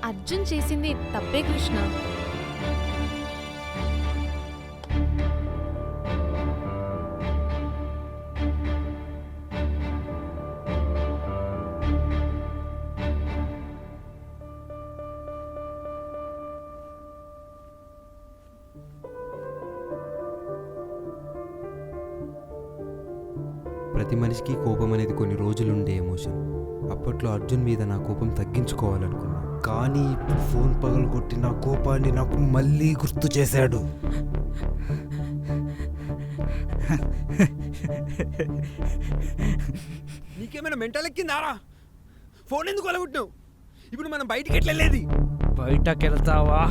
అర్జున్ చేసింది తప్పే కృష్ణ. ప్రతి మనిషికి కోపం అనేది కొన్ని రోజులుండే ఎమోషన్. అప్పట్లో అర్జున్ మీద నా కోపం తగ్గించుకోవాలనుకున్నా, కానీ ఇప్పుడు ఫోన్ పగలగొట్టి నా కోపాన్ని నాకు మళ్ళీ గుర్తు చేశాడు. నీకేమైనా మెంటల్ ఎక్కిందారా? ఫోన్ ఎందుకు అలగొట్టినావు? ఇప్పుడు మనం బయటికి ఎట్లా వెళ్ళేది? బయటకెళ్తావా?